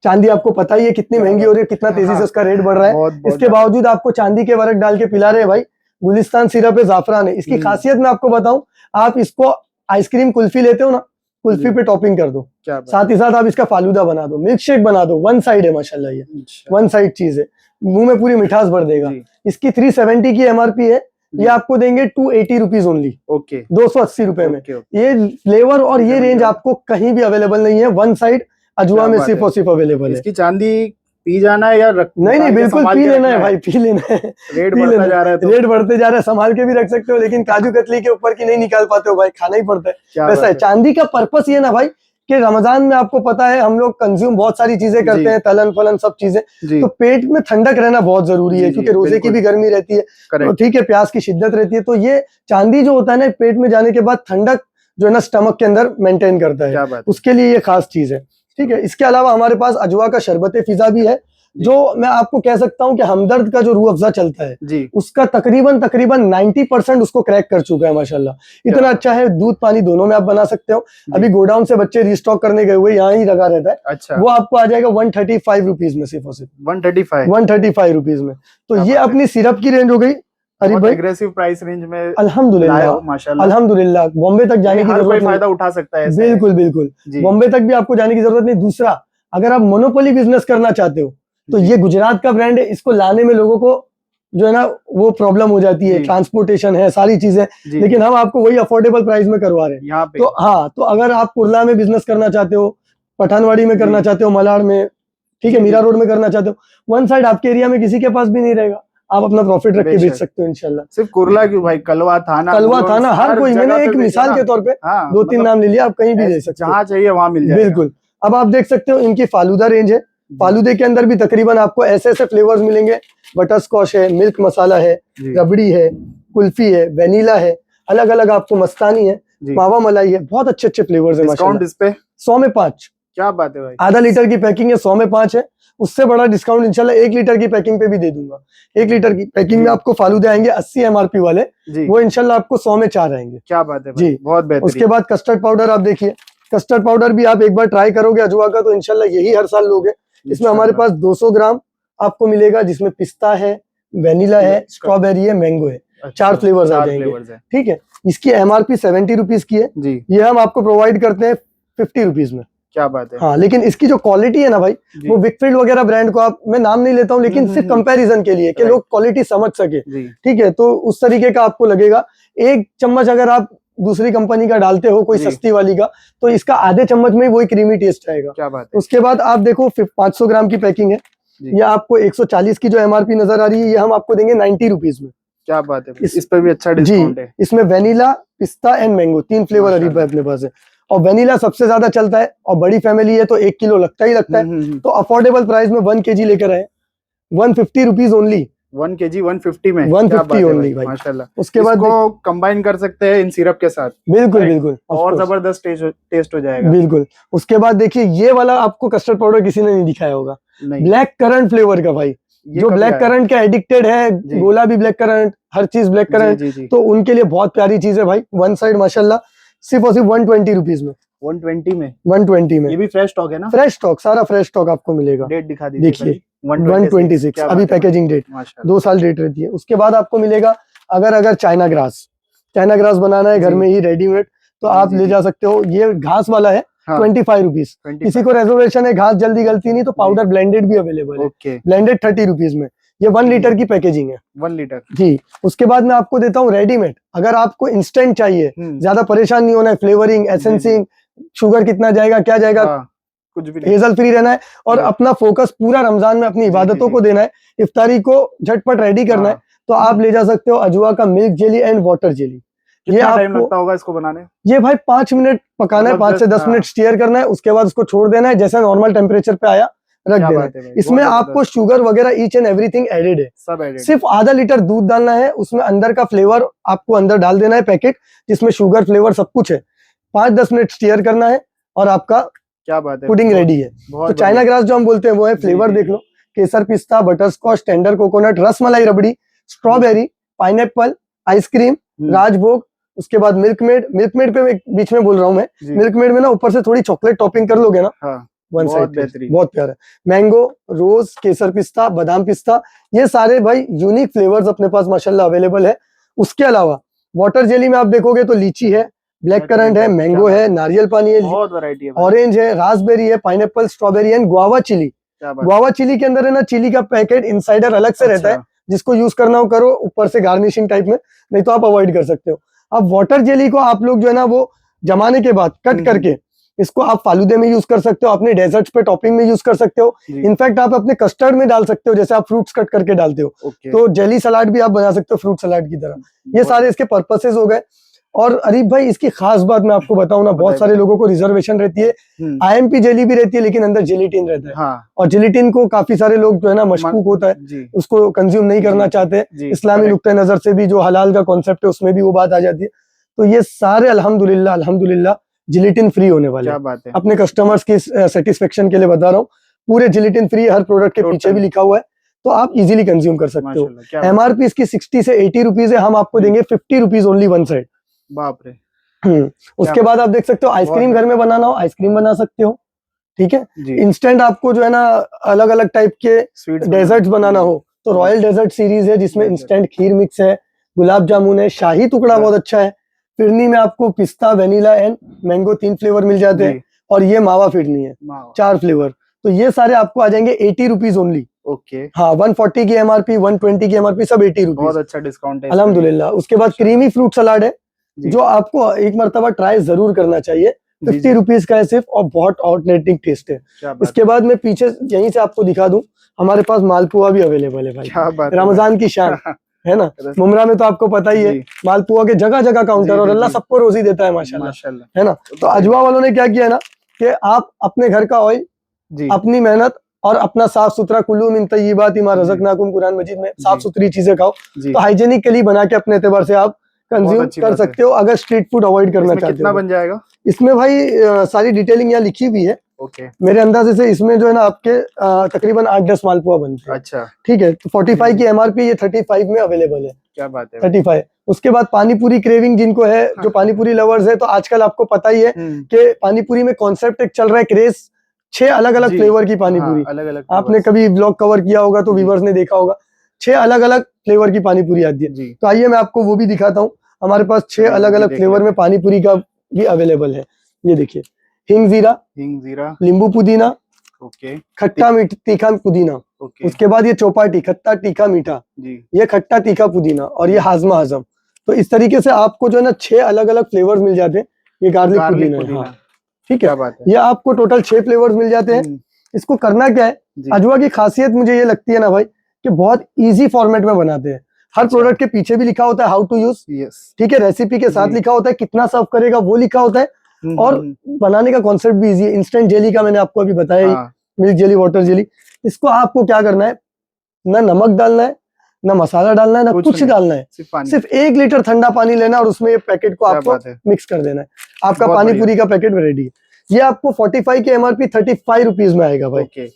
B: चांदी आपको पता ही है कितनी
A: क्या
B: महंगी
A: बात
B: हो रही है, कितना तेजी से उसका रेट बढ़ रहा है।
A: बहुत
B: इसके बावजूद आपको चांदी के बरक डाल के पिला रहे हैं भाई। गुलिस्तान सिरप है, जाफरान है। इसकी खासियत मैं आपको बताऊं, आप इसको आइसक्रीम कुल्फी लेते हो ना, कुल्फी
A: जी।
B: पे टॉपिंग कर दो,
A: क्या बात
B: साथ ही साथ आप इसका फालूदा बना दो, मिल्क शेक बना दो, वन साइड है माशाल्लाह, ये
A: अच्छा।
B: वन साइड चीज है, मुंह में पूरी मिठास भर देगा।
A: जी।
B: इसकी 370 की एमआरपी है,
A: जी।
B: ये आपको देंगे 280 रुपीज ओनली,
A: ओके
B: 280 रुपए में।
A: ओके,
B: ये फ्लेवर और ये
A: 370
B: रेंज आपको कहीं भी अवेलेबल नहीं है, वन साइड अजवा
A: क्या
B: में
A: बात
B: सिर्फ
A: है।
B: और सिर्फ अवेलेबल है।
A: इसकी चांदी पी जाना है या
B: नहीं
A: निकाल
B: नहीं,
A: के
B: बिल्कुल
A: संभाल
B: पी
A: के
B: लेना
A: रखना
B: है भाई, पी लेना है,
A: रेट
B: पी
A: बढ़ता
B: लेना
A: जा रहा है तो
B: रेट बढ़ते जा रहा है, संभाल के भी रख सकते हो, लेकिन काजू कतली के ऊपर की नहीं निकाल पाते हो भाई, खाना ही पड़ता है।
A: क्या
B: वैसा
A: बात
B: है
A: है।
B: चांदी का पर्पस ये ना भाई, कि रमजान में आपको पता है हम लोग कंज्यूम बहुत सारी चीजें करते
A: जी।
B: हैं, तलन फलन सब चीजें,
A: जी
B: तो पेट में ठंडक रहना बहुत जरूरी
A: जी
B: है,
A: जी,
B: क्योंकि रोजे की
A: बिल्कुल
B: भी गर्मी रहती है, तो
A: करेक्ट।
B: ठीक है, प्यास की शिद्दत रहती है, तो ये चांदी जो होता है ना, पेट में जाने के बाद ठंडक जो है ना स्टमक के अंदर मेंटेन करता है,
A: क्या बात है।
B: उसके लिए ये खास चीज है। ठीक है, इसके अलावा हमारे पास अजवा का शरबत फिजा भी है,
A: जी।
B: जो मैं आपको कह सकता हूं कि हमदर्द का जो रूह अफ़ज़ा चलता है,
A: जी
B: उसका तकरीबन 90% उसको क्रैक कर चुका है माशाल्लाह। इतना
A: क्या
B: अच्छा है, दूध पानी दोनों में आप बना सकते हो।
A: जी।
B: अभी गोडाउन से बच्चे रिस्टॉक करने गए हुए, यहाँ ही लगा रहता है,
A: अच्छा
B: वो आपको आ जाएगा 135 रुपीज में, सिर्फ और सिर्फ
A: 135
B: 135 रुपीज में। तो
A: क्या
B: ये
A: बात है।
B: अपनी सिरप की रेंज हो गई। अरे
A: बहुत
B: भाई
A: एग्रेसिव प्राइस रेंज में लाए हो
B: अल्हम्दुलिल्लाह,
A: माशाल्लाह।
B: अल्हम्दुलिल्लाह, बॉम्बे तक जाने
A: नहीं,
B: की
A: हर कोई
B: जरूरत
A: फायदा
B: नहीं।
A: उठा सकता है, ऐसा है।
B: बिल्कुल बिल्कुल,
A: जी
B: बॉम्बे तक भी आपको जाने की जरूरत नहीं। दूसरा, अगर आप मोनोपोली बिजनेस करना चाहते हो, तो
A: जी।
B: ये गुजरात का ब्रांड है, इसको लाने में लोगों को जो है ना वो प्रॉब्लम हो जाती है,
A: जी।
B: ट्रांसपोर्टेशन है, सारी चीजें,
A: जी
B: लेकिन हम आपको वही अफोर्डेबल प्राइस में करवा रहे हैं।
A: यहाँ पे
B: तो हाँ, तो अगर आप कुर्ला में बिजनेस करना चाहते हो, पठानवाड़ी में करना
A: जी।
B: चाहते हो, मलाड में, ठीक है,
A: जी,
B: मीरा
A: जी।
B: रोड में करना चाहते हो, वन साइड आपके एरिया में किसी के पास भी नहीं रहेगा, आप अपना प्रॉफिट रख के बेच
A: बेशक।
B: सकते हो इंशाल्लाह।
A: सिर्फ कुर्ला क्यों भाई, कलवा थाना,
B: कलवा
A: मुलुंड,
B: थाना, हर कोई,
A: जगह
B: मैंने
A: पे
B: एक
A: बेचो
B: मिसाल
A: ना।
B: के तौर पे
A: हाँ,
B: 2-3
A: मतलब
B: नाम ले लिया, आप कहीं भी ले सकते हो,
A: जहाँ चाहिए वहां मिल जाएगा।
B: बिल्कुल। अब आप देख सकते हो इनकी फालूदा रेंज है, फालूदे के अंदर भी तकरीबन आपको ऐसे ऐसे फ्लेवर्स मिलेंगे, बटर स्कॉच है, मिल्क मसाला है,
A: जी।
B: रबड़ी है, कुल्फी है, वेनिला है, अलग अलग आपको मस्तानी है,
A: जी।
B: मावा मलाई है, बहुत अच्छे अच्छे फ्लेवर्स है
A: डिस्काउंट
B: माशाल्लाह।
A: इस पे
B: 100 में 5,
A: क्या बात है भाई।
B: आधा लीटर की पैकिंग है, 100 में 5 है। उससे बड़ा डिस्काउंट इंशाल्लाह 1 लीटर की पैकिंग पे भी दे दूंगा। 1 लीटर की पैकिंग
A: जी।
B: में आपको फालूदे आएंगे 80 एमआरपी वाले,
A: जी
B: वो इंशाल्लाह आपको 100 में 4 आएंगे।
A: क्या बात है भाई,
B: जी।
A: बहुत बेहतरीन।
B: उसके बाद कस्टर्ड पाउडर आप देखिए, कस्टर्ड पाउडर भी आप एक बार ट्राई करोगे अजवा का, तो इंशाल्लाह यही हर साल लोगे। इसमें हमारे पास 200 ग्राम आपको मिलेगा, जिसमें पिस्ता है, वेनिला है, स्ट्रॉबेरी है, मैंगो है,
A: अच्छा,
B: 4 फ्लेवर्स आ
A: 4
B: जाएंगे।
A: फ्लेवर्स है।
B: ठीक है, इसकी एमआरपी 70 रुपीज की है,
A: जी
B: ये हम आपको प्रोवाइड करते हैं 50 रुपीज में।
A: क्या बात है।
B: हाँ, लेकिन इसकी जो क्वालिटी है ना भाई,
A: जी।
B: वो विकफील्ड वगैरह ब्रांड को आप, मैं नाम नहीं लेता हूँ, लेकिन सिर्फ कंपैरिजन के लिए कि लोग क्वालिटी समझ सके।
A: जी
B: ठीक है, तो उस तरीके का आपको लगेगा। एक चम्मच अगर आप दूसरी कंपनी का डालते हो, कोई
A: जी।
B: सस्ती वाली का, तो इसका आधे चम्मच में वही क्रीमी टेस्ट आएगा।
A: क्या बात है।
B: उसके बाद आप देखो 500 ग्राम की पैकिंग है,
A: जी।
B: ये आपको 140 की जो एमआरपी नजर आ रही है, ये हम आपको देंगे 90 रुपीज में।
A: क्या बात है,
B: इस-
A: इस पे भी अच्छा
B: जी,
A: डिस्काउंट है।
B: इसमें वेनिला, पिस्ता एंड मैंगो 3 फ्लेवर अरीब
A: माशाल्लाह।
B: अपने पास है, और वेनिला सबसे ज्यादा चलता है, और बड़ी फैमिली है तो 1 किलो लगता ही लगता है। तो अफोर्डेबल प्राइस में 1 kg लेकर आए, 150 रुपीज ओनली,
A: 1 kg 150 में
B: 150
A: क्या बात है
B: only
A: भाई,
B: भाई।
A: माशाल्लाह।
B: उसके बाद
A: इसको कंबाइन कर सकते हैं इन सिरप के साथ,
B: बिल्कुल
A: Right.
B: बिल्कुल, of
A: और
B: course,
A: जबरदस्त टेस्ट हो जाएगा।
B: बिल्कुल। उसके बाद देखिए, ये वाला आपको कस्टर्ड पाउडर किसी ने नहीं दिखाया होगा,
A: नहीं,
B: ब्लैक करंट फ्लेवर का भाई,
A: ये
B: जो
A: कभी
B: ब्लैक
A: आया?
B: करंट के एडिक्टेड है,
A: जी।
B: गोला भी ब्लैक करंट, हर चीज ब्लैक
A: जी
B: करंट,
A: जी जी
B: तो उनके लिए बहुत प्यारी चीज है भाई। वन साइड माशाल्लाह, सिर्फ और सिर्फ 120 रुपीज में,
A: 120 में।
B: 120 में।
A: ये भी फ्रेश स्टॉक है ना।
B: फ्रेश स्टॉक, सारा फ्रेश स्टॉक आपको मिलेगा।
A: डेट दिखा दीजिए
B: देखिए,
A: पहले।
B: 126
A: क्या
B: अभी
A: बात है
B: पैकेजिंग डेट,
A: भाई, माशाल्लाह।
B: 2 साल डेट रहती है। उसके बाद आपको मिलेगा, अगर चाइना ग्रास बनाना है घर
A: जी।
B: में ही रेडीमेड, तो
A: जी,
B: आप
A: जी,
B: ले
A: जी।
B: जा सकते हो। ये घास वाला है,
A: हाँ,
B: 25 रुपीज।
A: 25
B: किसी को रिजर्वेशन है, घास जल्दी गलती नहीं, तो पाउडर ब्लेंडेड भी अवेलेबल है,
A: ओके,
B: ब्लेंडेड 30 रुपीज में। ये 1 लीटर की पैकेजिंग है
A: 1 लीटर।
B: जी। उसके बाद मैं आपको देता हूँ रेडीमेड, अगर आपको इंस्टेंट चाहिए, ज्यादा परेशान नहीं होना है, फ्लेवरिंग, एसेंसिंग, शुगर कितना जाएगा, क्या जाएगा,
A: कुछ भी नहीं।
B: हेजल फ्री रहना है, और
A: जी।
B: अपना फोकस पूरा रमजान में अपनी
A: जी,
B: इबादतों
A: जी,
B: को देना है, इफ्तारी को झटपट रेडी करना है, तो आप ले जा सकते हो अजवा का milk jelly and water jelly. ये
A: कितना टाइम
B: आपको,
A: लगता होगा इसको बनाने?
B: ये भाई 5 मिनट पकाना है,
A: मतलब
B: 5 से 10
A: हाँ।
B: मिनट स्टीयर करना है, उसके बाद उसको छोड़ देना है, जैसा नॉर्मल टेम्परेचर पे आया रख
A: क्या
B: देना
A: बात है
B: है।
A: भाई,
B: इसमें
A: बहुत
B: आपको शुगर वगैरह ईच एंड एवरीथिंग एडेड है।
A: सब एडेड।
B: सिर्फ आधा लीटर दूध डालना है, उसमें अंदर का फ्लेवर आपको अंदर डाल देना है पैकेट, जिसमें शुगर फ्लेवर सब कुछ है। 5-10 मिनट स्टीयर करना है और आपका
A: क्या बात है,
B: पुडिंग रेडी है। तो
A: बहुत
B: चाइना
A: बढ़िया।
B: ग्रास जो हम बोलते हैं वो है,
A: जी,
B: फ्लेवर
A: जी,
B: देख लो, केसर पिस्ता, butterscotch, tender coconut, rasmalai rabri, strawberry, pineapple, ice cream, Rajbhog, उसके बाद मिल्क मेड पे मैं बीच में बोल रहा हूँ मैं,
A: जी।
B: मिल्क मेड में ना ऊपर से थोड़ी चॉकलेट टॉपिंग कर लोगे ना,
A: हाँ,
B: वन
A: बहुत
B: साइड
A: बेहतरीन।
B: बहुत प्यारा है। मैंगो, रोज, केसर पिस्ता, बादाम पिस्ता, ये सारे भाई यूनिक फ्लेवर्स अपने पास माशाल्लाह अवेलेबल है। उसके अलावा वाटर जेली में आप देखोगे तो लीची है, ब्लैक करंट है, मैंगो है, नारियल पानी है,
A: बहुत वैरायटी है भाई।
B: ऑरेंज है, रास्पबेरी है, pineapple, strawberry and guava chilli.
A: क्या बात
B: गुआवा चिली के अंदर है ना चिली का पैकेट इनसाइडर अलग से रहता है,
A: अच्छा,
B: जिसको यूज करना हो करो, ऊपर से गार्निशिंग टाइप में, नहीं तो आप अवॉइड कर सकते हो। अब वाटर जेली को आप लोग जो है ना वो जमाने के बाद कट करके इसको आप फालूदे में यूज कर सकते हो, अपने डेजर्ट्स पे टॉपिंग में यूज कर सकते हो,
A: जी।
B: इनफैक्ट आप अपने कस्टर्ड में डाल सकते हो, जैसे आप फ्रूट्स कट करके डालते हो,
A: ओके।
B: तो जेली सलाड भी आप बना सकते हो फ्रूट सलाड की तरह। ये सारे इसके पर्पसेस हो गए। और अरीफ भाई इसकी खास बात मैं आपको बताऊं ना, बहुत सारे लोगों को रिजर्वेशन रहती है, आईएमपी जेली भी रहती है लेकिन अंदर जेलेटिन रहता है।
A: हाँ,
B: और जेलेटिन को काफी सारे लोग जो है ना मशकूक होता है,
A: जी,
B: उसको कंज्यूम नहीं करना चाहते।
A: जी,
B: इस्लामी
A: correct।
B: नुक्ते नजर से भी जो हलाल का कॉन्सेप्ट है उसमें भी वो बात आ जाती है। तो ये सारे अल्हम्दुलिल्लाह अल्हम्दुलिल्लाह जिलेटिन फ्री होने वाले
A: क्या
B: हैं।
A: बात है।
B: अपने कस्टमर्स की सेटिस्फेक्शन के लिए बता रहा हूँ, पूरे जिलेटिन फ्री, हर प्रोडक्ट के पीछे भी लिखा हुआ है, तो आप इजीली कंज्यूम कर सकते हो।
A: माशाल्लाह, क्या बात है।
B: एमआरपी इसकी 60 से 80 रुपीज है, हम आपको देंगे 50 रुपीज ओनली वन साइड।
A: बाप रे।
B: उसके बाद आप देख सकते हो आइसक्रीम घर में बनाना हो आइसक्रीम बना सकते हो, ठीक है।
A: जी,
B: इंस्टेंट आपको जो है ना अलग अलग टाइप के
A: स्वीट्स
B: डेजर्ट्स बनाना हो तो रॉयल डेजर्ट सीरीज है, जिसमें
A: डेजर्ट।
B: इंस्टेंट खीर मिक्स है, गुलाब जामुन है, शाही टुकड़ा बहुत अच्छा है। फिरनी में आपको पिस्ता, वेनिला एंड मैंगो 3 फ्लेवर मिल जाते हैं,
A: जी,
B: और ये मावा फिरनी है
A: मावा।
B: 4 फ्लेवर। तो ये सारे आपको आ जाएंगे 80 रुपीज ओनली।
A: ओके,
B: हाँ, 140 की एमआरपी, 120 की एमआरपी, सब 80
A: बहुत
B: रुपीज
A: अच्छा डिस्काउंट है इस पे भी।
B: अल्हम्दुलिल्लाह। उसके बाद क्रीमी फ्रूट सलाद है,
A: जी,
B: जो आपको एक मर्तबा ट्राई जरूर करना चाहिए।
A: जी,
B: 50
A: जी।
B: रुपीज का है सिर्फ, और बहुत ऑथेंटिक टेस्ट है।
A: क्या बात
B: इसके बाद मैं पीछे यहीं से आपको दिखा दूं, हमारे पास मालपुआ भी अवेलेबल है भाई,
A: क्या बात है
B: रमजान की शान है ना। मुमरा में तो आपको पता ही है,
A: जी,
B: मालपुआ के जगह जगह काउंटर,
A: जी,
B: और
A: जी,
B: अल्लाह
A: जी।
B: सबको रोजी देता है माशाल्लाह,
A: माशाल्लाह।
B: है ना। तो अजवा वालों ने क्या किया ना, कि आप अपने घर का ऑयल,
A: जी,
B: अपनी मेहनत और अपना साफ सुथरा, कुल्लू मिन तय्यिबात मा रज़क़नाकुम कुरान मजीद में साफ सुथरी चीजें खाओ,
A: जी,
B: तो हाइजेनिक के लिए बना के अपने एतबार से आप कंज्यूम
A: अच्छी
B: कर
A: बात है।
B: सकते हो, अगर स्ट्रीट फूड अवॉइड करना
A: इसमें
B: चाहते
A: कितना
B: हो।
A: बन जाएगा?
B: इसमें भाई सारी डिटेलिंग यहाँ लिखी हुई है,
A: ओके,
B: मेरे अंदाजे से इसमें जो है ना आपके तकरीबन 8-10 मालपुआ बनते हैं,
A: अच्छा,
B: ठीक है। तो 45 की एमआरपी, ये 35 में अवेलेबल है,
A: क्या बात है।
B: 35। उसके बाद पानीपुरी क्रेविंग जिनको है, जो पानीपुरी लवर्स है, तो आजकल आपको पता ही है कि पानीपुरी में कॉन्सेप्ट एक चल रहा है क्रेज, 6 अलग अलग
A: जी,
B: फ्लेवर की पानीपुरी।
A: अलग अलग
B: आपने कभी ब्लॉग कवर किया होगा तो
A: जी।
B: व्यूवर्स ने देखा होगा, 6 अलग अलग फ्लेवर की पानीपुरी आती है।
A: जी,
B: तो आइए मैं आपको वो भी दिखाता हूँ, हमारे पास 6
A: चलिए, वो
B: अलग
A: भी
B: अलग
A: देख
B: फ्लेवर
A: लेते
B: में पानीपुरी का भी अवेलेबल है। ये देखिए, हिंग जीरा,
A: हिंग जीरा,
B: नींबू पुदीना,
A: ओके,
B: खट्टा तीखा पुदीना।
A: ओके,
B: उसके बाद ये चौपाटी, खट्टा तीखा मीठा,
A: जी,
B: ये खट्टा तीखा पुदीना, और ये हाजमा हजम। तो इस तरीके से आपको जो है ना 6 अलग अलग फ्लेवर्स मिल जाते हैं। ये गार्लिक पुदीना है, हाँ, ठीक
A: क्या
B: है।
A: बात है।
B: ये आपको टोटल 6 फ्लेवर्स मिल जाते हैं। इसको करना क्या है,
A: जी,
B: अजवा की खासियत मुझे ये लगती है ना भाई, कि बहुत इजी फॉर्मेट में बनाते हैं। हर
A: अच्छा।
B: प्रोडक्ट के पीछे भी लिखा होता है हाउ टू यूज,
A: यस,
B: ठीक है, रेसिपी के साथ
A: जी।
B: लिखा होता है, कितना सर्व करेगा वो लिखा होता है, और बनाने का कॉन्सेप्ट भी इजी है। इंस्टेंट जेली का मैंने आपको अभी बताया ही, मिल्क जेली, वाटर जेली। इसको आपको क्या करना है, ना नमक डालना है, ना मसाला डालना है, ना कुछ डालना है, सिर्फ 1 लीटर ठंडा पानी लेना और उसमें ये पैकेट को आपको मिक्स कर देना है, आपका पानी पूरी का पैकेट रेडी है। ये आपको 45 की एमआरपी 35 रुपीज में आएगा भाई।
A: ओके,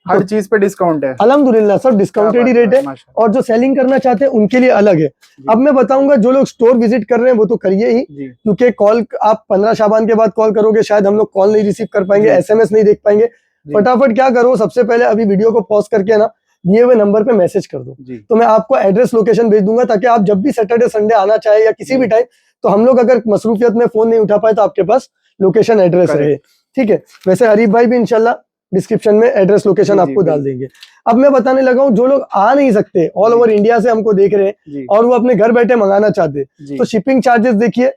A: हर चीज पे डिस्काउंट है
B: अल्हम्दुलिल्लाह, सब डिस्काउंटेड ही रेट है, और जो सेलिंग करना चाहते हैं उनके लिए अलग है। अब मैं बताऊंगा, जो लोग स्टोर विजिट कर रहे हैं वो तो करिए ही, क्योंकि कॉल आप 15 शाबान के बाद कॉल करोगे, शायद हम लोग कॉल नहीं रिसीव कर पाएंगे, एसएमएस नहीं देख पाएंगे। फटाफट क्या करो, सबसे पहले अभी वीडियो को पॉज करके ना दिए हुए नंबर पे मैसेज कर दो, तो मैं आपको एड्रेस लोकेशन भेज दूंगा, ताकि आप जब भी सैटरडे संडे आना चाहे या किसी भी टाइम, तो हम लोग अगर मसरूफियत में फोन नहीं उठा पाए तो आपके पास लोकेशन एड्रेस रहे, ठीक है। वैसे हरीफ भाई भी इंशाल्लाह डिस्क्रिप्शन में एड्रेस लोकेशन आपको डाल देंगे। अब मैं बताने लगा हूँ, जो लोग आ नहीं सकते, ऑल ओवर इंडिया से हमको देख रहे हैं और वो अपने घर बैठे मंगाना चाहते, तो शिपिंग चार्जेस देखिए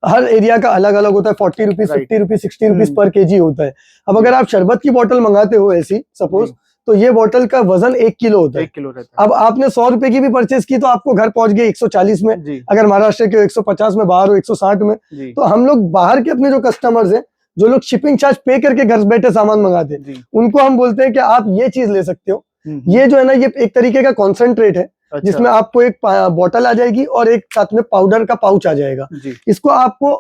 B: हर एरिया का अलग अलग होता है, 40 rupees, 50 rupees, 60 rupees per KG होता है। अब अगर आप शरबत की बोतल मंगाते हो ऐसी सपोज, तो ये बोतल का वजन 1 किलो होता है।
A: 1 किलो रहता है।
B: अब आपने 100 रुपए की भी परचेज की तो आपको घर पहुंच गए 140 में, अगर महाराष्ट्र के 150 में, बाहर हो 160 में। तो हम लोग बाहर के अपने जो कस्टमर्स हैं जो लोग शिपिंग चार्ज पे करके घर बैठे सामान मंगाते हैं,
A: जी।
B: उनको हम बोलते हैं कि आप ये चीज ले सकते हो।
A: हम्म।
B: ये जो है ना, ये एक तरीके का कॉन्सेंट्रेट है,
A: अच्छा।
B: जिसमें आपको एक बॉटल आ जाएगी और एक साथ में पाउडर का पाउच आ जाएगा।
A: जी।
B: इसको आपको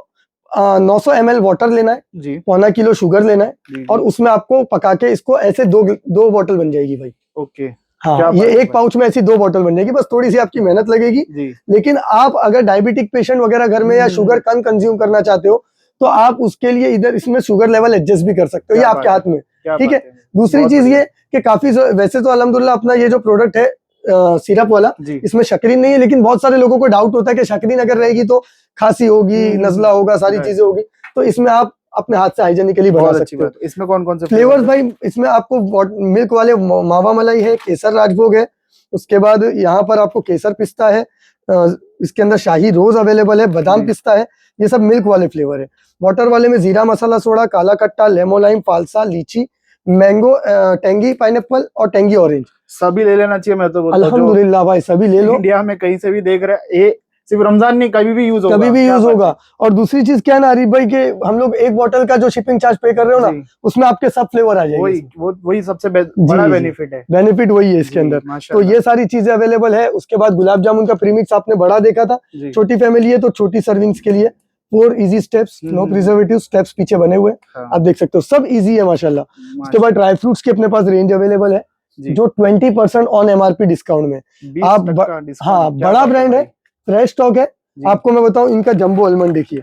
B: 900 ml वाटर लेना है,
A: जी।
B: पौना किलो शुगर लेना है,
A: जी।
B: और उसमें आपको पका के इसको ऐसे दो बॉटल बन जाएगी भाई।
A: ओके।
B: हाँ,
A: क्या
B: ये
A: बात है
B: एक पाउच में ऐसी 2 बॉटल बन जाएगी, बस थोड़ी सी आपकी मेहनत लगेगी।
A: जी।
B: लेकिन आप अगर डायबिटिक पेशेंट वगैरह घर में या शुगर कम कंज्यूम करना चाहते हो, तो आप उसके लिए इधर इसमें शुगर लेवल एडजस्ट भी कर सकते हो, ये
A: क्या
B: आपके
A: बात
B: हाथ में।
A: क्या
B: ठीक है।
A: बात
B: दूसरी
A: बहुत
B: चीज
A: बढ़िया।
B: ये कि काफी वैसे तो अल्हम्दुलिल्लाह अपना ये जो प्रोडक्ट है सिरप वाला,
A: जी।
B: इसमें शक्रीन नहीं है, लेकिन बहुत सारे लोगों को डाउट होता है कि शक्रीन अगर रहेगी तो खांसी होगी, नजला होगा, सारी
A: right।
B: चीजें होगी। तो इसमें आप अपने हाथ से हाइजेनिकली बना
A: बहुत अच्छी
B: सकते हो।
A: बात। इसमें कौन कौन से
B: फ्लेवर्स
A: हैं?
B: भाई, इसमें आपको मिल्क वाले मावा मलाई है, केसर राजभोग है, उसके बाद यहाँ पर आपको केसर पिस्ता है, इसके अंदर शाही रोज अवेलेबल है, बादाम
A: जी।
B: पिस्ता है। ये सब मिल्क वाले फ्लेवर है। वाटर वाले में जीरा मसाला सोडा, काला कट्टा, लेमो लाइम, फालसा, लीची, मैंगो, टेंगी पाइनएप्पल और टेंगी ऑरेंज।
A: सभी ले लेना चाहिए, मैं तो बोलता हूं।
B: अल्हम्दुलिल्लाह भाई, सभी ले लो।
A: इंडिया में कहीं से भी देख रहे हैं, ये सिर्फ रमजान नहीं, कभी भी यूज होगा।
B: कभी भी
A: क्या
B: यूज
A: बात
B: होगा।
A: है।
B: और दूसरी चीज क्या है ना आरिफ भाई, के हम लोग एक बोतल का जो शिपिंग चार्ज पे कर रहे हो ना,
A: जी।
B: उसमें आपके सब फ्लेवर आ जाएंगे।
A: वही सबसे बड़ा बेनिफिट है।
B: बेनिफिट वही है इसके
A: जी,
B: अंदर। तो
A: माशाल्लाह।
B: ये सारी चीजें अवेलेबल है। उसके बाद गुलाब जामुन का प्रीमिक्स आपने बड़ा देखा था,
A: जी।
B: छोटी फैमिली है तो छोटी सर्विंग्स के लिए 4 easy steps, no preservative, steps पीछे बने हुए,
A: हाँ।
B: आप देख सकते हो, सब इजी है माशाल्लाह। उसके बाद ड्राई फ्रूट्स की अपने पास रेंज अवेलेबल है,
A: जी।
B: जो 20% ऑन एमआरपी डिस्काउंट में।
A: 20% डिस्काउंट।
B: हाँ,
A: क्या
B: बड़ा
A: बात
B: ब्रांड है,
A: भाई।
B: फ्रेश स्टॉक है।
A: जी।
B: आपको मैं बताऊं, इनका जंबो आलमंड देखिए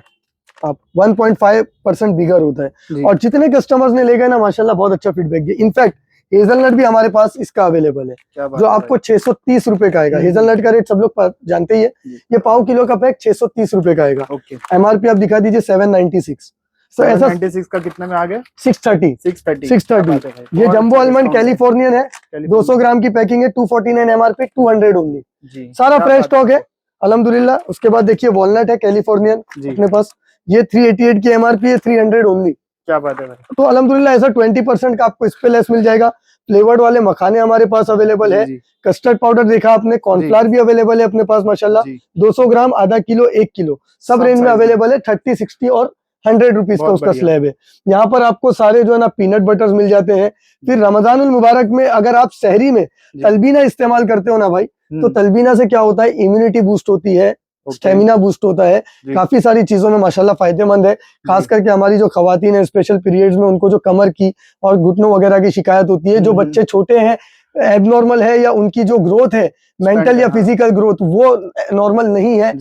B: आप, 1.5% बिगर होता
A: जी।
B: है। और जितने कस्टमर्स ने ले गए ना माशाल्लाह, बहुत अच्छा फीडबैक दिया। इनफैक्ट हेजलनट भी हमारे पास इसका अवेलेबल है,
A: क्या बात
B: जो
A: है
B: आपको
A: भाई।
B: 630 रुपए का आएगा। हेजलनट का रेट सब लोग जानते ही है। ये पाव किलो का पैक 630 रुपए का आएगा।
A: ओके।
B: एमआरपी आप दिखा दीजिए 796। तो ऐसा
A: 796 का कितने में आ गया?
B: 630।
A: 630।
B: ये जंबो आलमंड कैलिफोर्नियन है, 200 ग्राम की पैकिंग है, 249 एमआरपी, 200 ओनली।
A: जी।
B: सारा फ्रेश स्टॉक है अल्हम्दुलिल्लाह। उसके बाद देखिए वॉलनट है कैलिफोर्नियन अपने पास, ये 388 की एमआरपी है, 300 ओनली।
A: क्या बात है भाई।
B: तो अल्हम्दुलिल्लाह ऐसा 20% का आपको इस पे लेस मिल जाएगा। फ्लेवर्ड वाले मखाने हमारे पास अवेलेबल है। कस्टर्ड पाउडर देखा आपने, कॉर्नफ्लावर भी अवेलेबल है अपने पास माशाल्लाह। 200 ग्राम, आधा किलो, 1 किलो, सब रेंज में अवेलेबल है। 30, 60 और 100 रुपीज का उसका स्लैब है। यहाँ पर आपको सारे जो है ना पीनट बटर्स मिल जाते हैं। फिर रमजानुल मुबारक में अगर आप सहरी में तलबीना इस्तेमाल करते हो ना भाई, तो तलबीना से क्या होता है, इम्यूनिटी बूस्ट होती है, स्टेमिना बूस्ट होता है, काफी सारी चीजों में माशाल्लाह फायदेमंद है। खास करके हमारी जो खवातीन है स्पेशल पीरियड्स में, उनको जो कमर की और घुटनों वगैरह की शिकायत होती है, जो बच्चे छोटे हैं, एबनॉर्मल है, या उनकी जो ग्रोथ है मेंटल या फिजिकल ग्रोथ वो नॉर्मल नहीं है,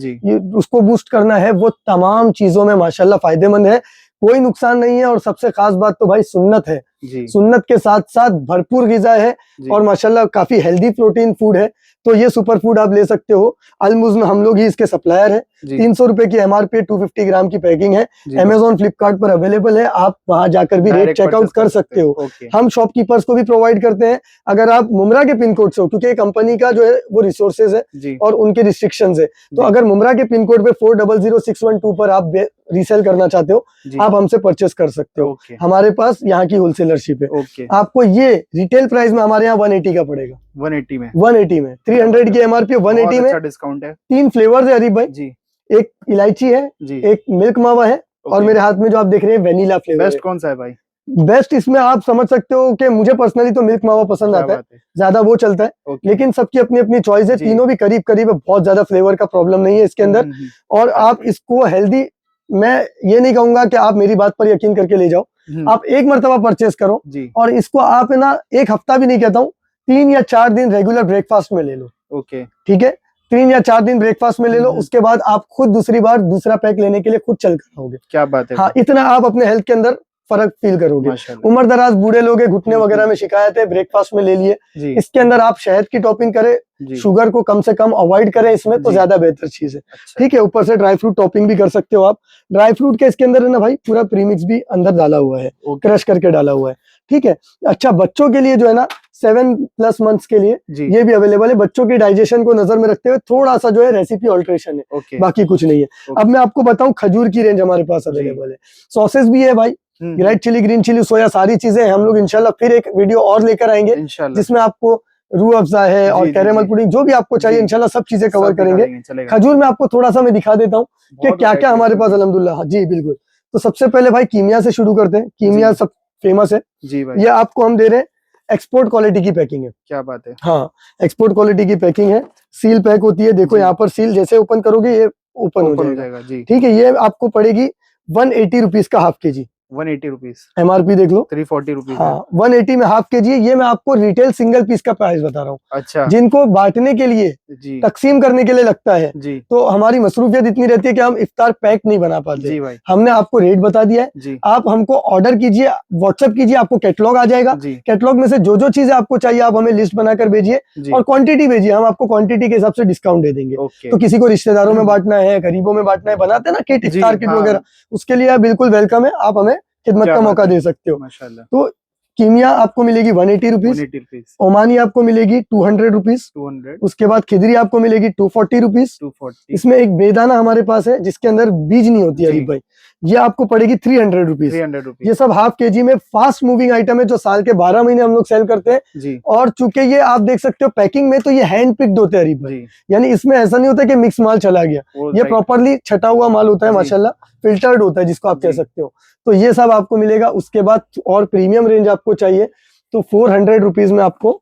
B: उसको बूस्ट करना है, वो तमाम चीजों में माशाल्लाह फायदेमंद है। कोई नुकसान नहीं है। और सबसे खास बात तो भाई सुन्नत है। सुन्नत के साथ साथ भरपूर ग़िज़ा है और माशाल्लाह काफी हेल्दी प्रोटीन फूड है। तो ये सुपर फूड आप ले सकते हो। अलमुज़्न हम लोग ही इसके सप्लायर है। 300 रुपए की एमआरपी, 250 ग्राम की पैकिंग है। अमेज़न, फ्लिपकार्ट पर अवेलेबल है, आप वहां जाकर भी रेट चेकआउट कर सकते हो। हम शॉपकीपर्स को भी प्रोवाइड करते हैं। अगर आप मुमरा के पिन कोड से हो, क्योंकि कंपनी का जो है वो रिसोर्सेज है और उनके रिस्ट्रिक्शंस है, तो अगर मुमरा के पिन कोड पे 400612 पर आप रीसेल करना चाहते हो, आप हमसे परचेस कर सकते हो। हमारे पास यहाँ की होलसेलरशिप है। आपको ये रिटेल प्राइस में हमारे यहाँ 180 का पड़ेगा। 180 में 300 की एमआरपी, 180 में
A: डिस्काउंट है।
B: 3 फ्लेवर्स है अरीब भाई, एक इलायची है, एक मिल्क मावा है, और मेरे हाथ में जो आप देख रहे हैं वेनिला फ्लेवर।
A: बेस्ट कौन सा है भाई?
B: बेस्ट इसमें आप समझ सकते हो कि मुझे पर्सनली तो मिल्क मावा पसंद आता है, ज्यादा वो चलता है, लेकिन सबकी अपनी अपनी चॉइस है। तीनों भी करीब करीब है, बहुत ज्यादा फ्लेवर का प्रॉब्लम नहीं है इसके अंदर। और आप इसको हेल्दी, मैं ये नहीं कहूंगा कि आप मेरी बात पर यकीन करके ले जाओ, आप एक मर्तबा परचेस करो और इसको आप ना एक हफ्ता भी नहीं कहता हूँ, 3 या 4 दिन रेगुलर ब्रेकफास्ट में ले लो। ठीक है, 3 या 4 दिन ब्रेकफास्ट में ले लो, उसके बाद आप खुद दूसरी बार दूसरा पैक लेने के लिए खुद चल कर आओगे।
A: क्या बात है।
B: हाँ, इतना आप अपने हेल्थ के अंदर फर्क फील करोगे। उम्र दराज बूढ़े लोग घुटने वगैरह में शिकायत है, ब्रेकफास्ट में ले लिए। इसके अंदर आप शहद की टॉपिंग करें, शुगर को कम से कम अवॉइड करें इसमें, तो ज्यादा बेहतर चीज है। ठीक है, ऊपर से ड्राई फ्रूट टॉपिंग भी कर सकते हो आप। ड्राई फ्रूट के इसके अंदर है ना भाई, पूरा प्रीमिक्स भी अंदर डाला हुआ है, क्रश करके डाला हुआ है। ठीक है, अच्छा बच्चों के लिए जो है ना 7+ मंथ्स के लिए ये भी अवेलेबल है। बच्चों की डाइजेशन को नजर में रखते हुए थोड़ा सा जो है रेसिपी ऑल्ट्रेशन है, बाकी कुछ नहीं है। अब मैं आपको बताऊं, खजूर की रेंज हमारे पास अवेलेबल है, सॉसेस भी है भाई, रेड चिली, ग्रीन चिली, सोया, सारी चीजें हम लोग इंशाल्लाह फिर एक वीडियो और लेकर आएंगे, जिसमें आपको रूह अफ़ज़ा है और कैरेमल पुडिंग, जो भी आपको चाहिए इंशाल्लाह सब चीजें कवर करेंगे। खजूर में आपको थोड़ा सा मैं दिखा देता हूँ कि क्या क्या हमारे पास अल्हम्दुलिल्लाह। जी बिल्कुल, तो सबसे पहले भाई कीमिया से शुरू करते हैं। कीमिया सब फेमस है
A: जी भाई।
B: ये आपको हम दे रहे हैं, एक्सपोर्ट क्वालिटी की पैकिंग है।
A: क्या बात है।
B: हाँ, एक्सपोर्ट क्वालिटी की पैकिंग है, सील पैक होती है। देखो
A: जी।
B: यहाँ पर सील जैसे ओपन करोगे ये ओपन हो जाएगा
A: जी।
B: ठीक है। ये आपको पड़ेगी 180 रुपीज का हाफ के जी।
A: 180 रुपीज
B: MRP देख लो
A: 340 रुपीज।
B: हाँ, 180 में हाफ के जी है। ये मैं आपको रिटेल सिंगल पीस का प्राइस बता रहा हूँ।
A: अच्छा
B: जिनको बांटने के लिए,
A: जी
B: तकसीम करने के लिए लगता है,
A: जी
B: तो हमारी मसरूफियत इतनी रहती है कि हम इफ्तार पैक नहीं बना पाते।
A: जी भाई
B: हमने आपको रेट बता दिया है,
A: जी
B: आप हमको ऑर्डर कीजिए, व्हाट्सएप कीजिए, आपको कैटलॉग आ जाएगा।
A: जी
B: कैटलॉग में से जो जो चीजें आपको चाहिए आप हमें लिस्ट बनाकर भेजिए
A: जी।
B: और क्वांटिटी भेजिए, हम आपको क्वांटिटी के हिसाब से डिस्काउंट दे देंगे।
A: ओके
B: तो किसी को रिश्तेदारों में बांटना है, गरीबों में बांटना है, बनाते हैं ना किट,
A: जी,
B: इफ्तार किट
A: हाँ।
B: वगैरह, उसके लिए आप बिल्कुल वेलकम है, आप हमें खिदमत
A: क्या
B: का
A: बात
B: मौका
A: है।
B: दे सकते हो।
A: माशाल्लाह।
B: तो कीमिया आपको मिलेगी 180 रुपीज,
A: 180 रुपीज।
B: ओमानी आपको मिलेगी 200 रुपीज,
A: 200
B: उसके बाद खिदरी आपको मिलेगी 240 रुपीज।
A: 240।
B: इसमें एक बेदाना हमारे पास है जिसके अंदर बीज नहीं होती है
A: जी।
B: अरीफ भाई, ये आपको पड़ेगी 300 रुपीज।
A: 300 रुपीज।
B: ये सब हाफ केजी में फास्ट मूविंग आइटम है जो साल के 12 महीने हम लोग सेल करते हैं।
A: जी
B: और चूंकि ये आप देख सकते हो पैकिंग में तो ये हैंड पिक्ड होते हैं अरीफ भाई,
A: जी
B: यानी इसमें ऐसा नहीं होता कि मिक्स माल चला गया,
A: वो
B: ये
A: right।
B: प्रॉपरली छटा हुआ माल होता है
A: जी।
B: माशाल्लाह, फिल्टर्ड होता है जिसको आप कह
A: जी।
B: सकते हो। तो ये सब आपको मिलेगा। उसके बाद और प्रीमियम रेंज आपको चाहिए तो 400 रुपीज में आपको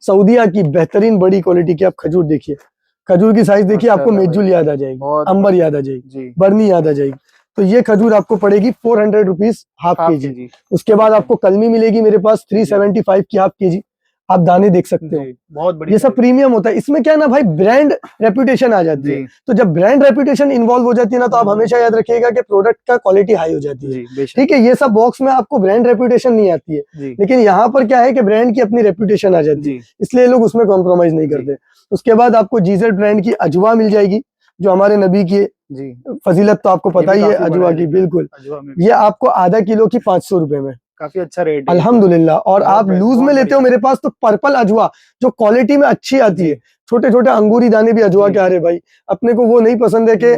B: सऊदीया की बेहतरीन बड़ी क्वालिटी की आप खजूर देखिए, खजूर की साइज देखिए, आपको
A: माशाल्लाह
B: मेजुल
A: भाई।
B: याद आ जाएगी,
A: बहुत
B: अंबर याद आ जाएगी,
A: जी
B: बर्नी याद आ जाएगी। तो ये खजूर आपको पड़ेगी 400 rupees half
A: half
B: KG.
A: KG.
B: उसके बाद आपको कलमी मिलेगी मेरे पास 375 की हाफ केजी। आप दाने देख सकते हो,
A: जी बहुत बड़ी
B: ये सब प्रीमियम होता है। इसमें क्या है ना भाई, ब्रांड रेपुटेशन आ जाती है।
A: जी
B: तो जब ब्रांड रेपुटेशन इन्वॉल्व हो जाती है ना, तो आप हमेशा याद रखिएगा कि प्रोडक्ट का क्वालिटी हाई हो जाती है।
A: जी बेशक।
B: ठीक है, ये सब बॉक्स में आपको ब्रांड रेपुटेशन नहीं आती है,
A: जी
B: लेकिन यहाँ पर क्या है कि ब्रांड की अपनी रेपुटेशन आ जाती है,
A: जी
B: इसलिए लोग उसमें कॉम्प्रोमाइज नहीं
A: जी।
B: करते। उसके बाद आपको जीजेड ब्रांड की अजवा मिल जाएगी जो हमारे नबी की
A: जी
B: फजीलत तो आपको
A: ये
B: पता
A: भी
B: ही है
A: काफी बड़ा
B: अजवा
A: है
B: की,
A: लेकिन।
B: बिल्कुल।
A: अजवा में भी
B: ये आपको आधा किलो की 500 रुपए में,
A: काफी अच्छा रेट है।
B: अल्हम्दुलिल्लाह। और
A: बहुत
B: आप
A: बढ़िया,
B: लूज में
A: बहुत
B: लेते हो
A: बढ़िया।
B: मेरे पास तो पर्पल अजवा जो क्वालिटी में अच्छी आती
A: जी।
B: है, छोटे छोटे अंगूरी दाने भी अजवा
A: जी।
B: के आ रहे भाई। अपने को वो नहीं पसंद है कि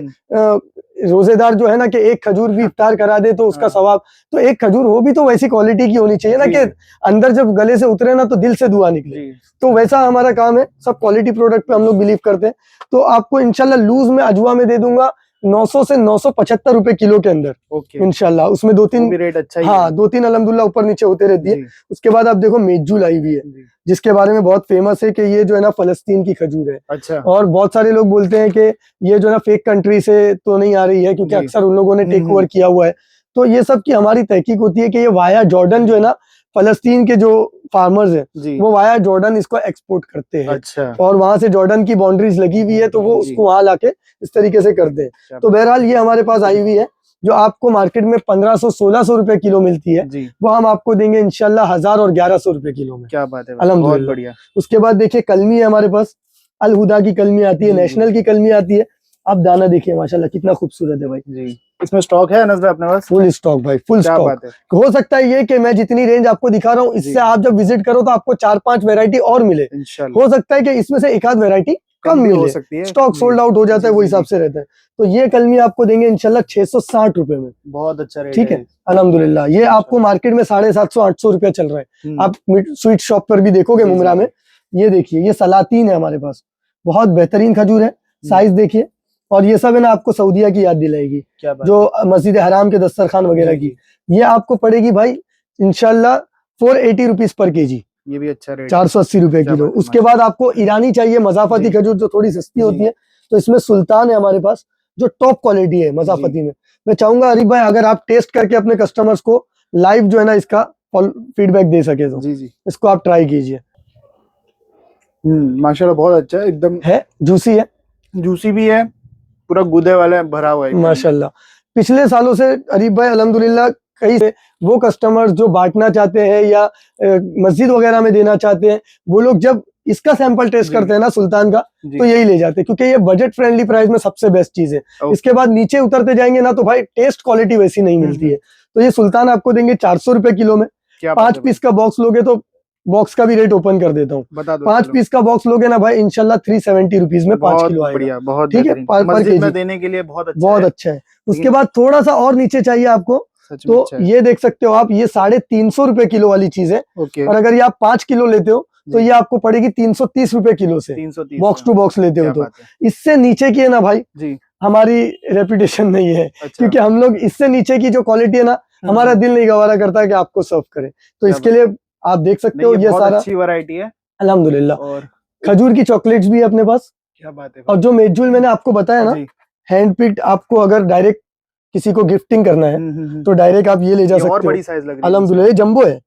B: रोजेदार जो है ना कि एक खजूर भी इफ्तार करा दे तो उसका
A: हाँ।
B: सवाब, तो एक खजूर हो भी तो वैसी क्वालिटी की होनी चाहिए ना
A: जी।
B: कि अंदर जब गले से उतरे ना तो दिल से दुआ निकले।
A: जी
B: तो वैसा हमारा काम है, सब क्वालिटी प्रोडक्ट पे हम लोग बिलीव करते हैं। तो आपको इंशाल्लाह लूज में अजवा में दे दूंगा 900 से 975 रुपए किलो के अंदर
A: ओके।
B: इंशाल्लाह। उसमें दो
A: वो
B: तीन,
A: भी रेट अच्छा ही
B: हाँ
A: है।
B: 2-3 अल्हम्दुलिल्लाह ऊपर नीचे होते रहती है।
A: जी
B: उसके बाद आप देखो मेजुल आई हुई है
A: जी।
B: जिसके बारे में बहुत फेमस है कि ये जो है ना फलस्तीन की खजूर है।
A: अच्छा
B: और बहुत सारे लोग बोलते हैं कि ये जो है ना फेक कंट्री से तो नहीं आ रही है, क्योंकि
A: जी।
B: अक्सर उन लोगों ने टेक ओवर किया हुआ है। तो ये सब की हमारी तहकीक होती है कि ये वाया जॉर्डन जो है ना, फलस्तीन के जो फार्मर्स हैं
A: जी।
B: वो वाया जॉर्डन इसको एक्सपोर्ट करते हैं,
A: अच्छा
B: और वहां से जॉर्डन की बाउंड्रीज लगी हुई है तो वो
A: जी।
B: उसको वहां लाके इस तरीके से करते हैं।
A: क्या
B: तो बहरहाल ये हमारे पास आई हुई है जो आपको मार्केट में 1500-1600 रुपए किलो मिलती है,
A: जी
B: वो हम आपको देंगे इंशाल्लाह 1000 और 1100 रुपए किलो में।
A: क्या बात है भाई, बहुत
B: अल्हम्दुलिल्लाह।
A: बढ़िया।
B: उसके बाद देखिए कलमी है हमारे पास, अल हुदा की कलमी आती है,
A: जी,
B: नेशनल की कलमी आती है। आप दाना देखिए माशाल्लाह कितना खूबसूरत है भाई,
A: जी इसमें स्टॉक है अनस भाई अपने पास?
B: फुल स्टॉक भाई, फुल
A: क्या
B: स्टॉक।
A: बात है।
B: हो सकता है ये कि मैं जितनी रेंज आपको दिखा रहा हूँ
A: जी।
B: इससे आप जब विजिट करो तो आपको 4-5 वैरायटी और मिले।
A: इंशाल्लाह
B: हो सकता है कि इसमें से एक आध वैरायटी कम
A: भी हो
B: मिले,
A: सकती है।
B: स्टॉक
A: जी।
B: सोल्ड आउट हो जाता है,
A: जी,
B: वो
A: जी,
B: हिसाब
A: जी।
B: से रहता है। तो ये कलमी आपको देंगे इंशाल्लाह 660 रुपए में।
A: बहुत अच्छा रेट
B: ठीक है, अल्हम्दुलिल्लाह। ये आपको मार्केट में 750-800 रुपया चल रहा है। आप स्वीट शॉप पर भी देखोगे
A: जी, जी,
B: मुमरा में। ये देखिए ये सलातीन है हमारे पास, बहुत बेहतरीन खजूर है, साइज देखिए। और ये सब है ना आपको सऊदीया की याद दिलाएगी,
A: क्या बात
B: जो मस्जिद हराम के दस्तरखान वगैरह
A: जी,
B: की। ये आपको पड़ेगी भाई इंशाल्लाह 480 रुपीज पर केजी,
A: ये भी अच्छा रेट।
B: 480 रुपए
A: क्या
B: किलो।
A: बात है,
B: उसके बाद आपको ईरानी चाहिए मजाफती
A: जी।
B: खजूर जो थोड़ी सस्ती
A: जी।
B: होती है, तो इसमें सुल्तान है हमारे पास जो टॉप क्वालिटी है मजाफती में। मैं चाहूंगा अरीफ भाई अगर आप टेस्ट करके अपने कस्टमर्स को लाइव जो है ना इसका फीडबैक दे सके तो
A: जी जी
B: इसको आप ट्राई कीजिए।
A: माशाल्लाह बहुत अच्छा है, एकदम
B: है जूसी है,
A: जूसी भी है, पूरा गुदे वाला है, भरा हुआ है एकदम।
B: माशाल्लाह। पिछले सालों से अरीफ भाई अल्हम्दुलिल्लाह कई से वो कस्टमर्स जो बांटना चाहते हैं या मस्जिद वगैरह में देना चाहते हैं, वो लोग जब इसका सैंपल टेस्ट
A: जी।
B: करते हैं ना सुल्तान का,
A: जी।
B: तो यही ले जाते हैं, क्योंकि ये बजट फ्रेंडली प्राइस में सबसे बेस्ट चीज है।
A: ओके।
B: इसके बाद नीचे उतरते जाएंगे ना तो भाई टेस्ट क्वालिटी वैसी नहीं मिलती है। तो ये सुल्तान आपको देंगे 400 रुपए किलो में।
A: क्या बात
B: 5
A: है
B: पीस का बॉक्स लोगे तो बॉक्स का भी रेट ओपन कर देता हूँ,
A: बता दो।
B: 5
A: चलो।
B: पीस का बॉक्स लोगे ना भाई इंशाल्लाह 370 रुपीज में 5
A: बहुत
B: किलो आएगा।
A: बढ़िया, बहुत
B: ठीक है,
A: बेहतरीन।
B: पर
A: मस्जिद में
B: केजी
A: देने के लिए बहुत अच्छा
B: बहुत
A: है,
B: अच्छा है। उसके बाद थोड़ा सा और नीचे चाहिए आपको
A: सच में
B: तो
A: अच्छा है।
B: ये देख सकते हो आप, ये 350 रुपए किलो वाली चीज है।
A: ओके
B: और अगर ये आप 5 किलो लेते हो तो ये आपको पड़ेगी 330 रुपए किलो से,
A: 330
B: बॉक्स टू बॉक्स लेते हो
A: क्या
B: तो।
A: बात है।
B: इससे नीचे की है ना भाई,
A: जी
B: हमारी रेपुटेशन नहीं है,
A: अच्छा
B: क्योंकि हम लोग इससे नीचे की जो क्वालिटी है ना, हमारा दिल नहीं गवारा करता कि आपको सर्व करें। तो
A: क्या
B: इसके लिए आप देख सकते हो,
A: नहीं,
B: ये
A: बहुत
B: सारा
A: अच्छी वैरायटी है।
B: अल्हम्दुलिल्लाह।
A: और
B: खजूर की चॉकलेट्स भी है अपने पास।
A: क्या बात है
B: और जो मेजुल मैंने आपको बताया ना,
A: जी।
B: हैंड पिक्ड, आपको अगर डायरेक्ट किसी को गिफ्टिंग करना है तो डायरेक्ट आप ये ले जा
A: ये और
B: सकते
A: बड़ी
B: हो।
A: साइज लग रही है,
B: अल्हम्दुलिल्लाह, ये जंबो है,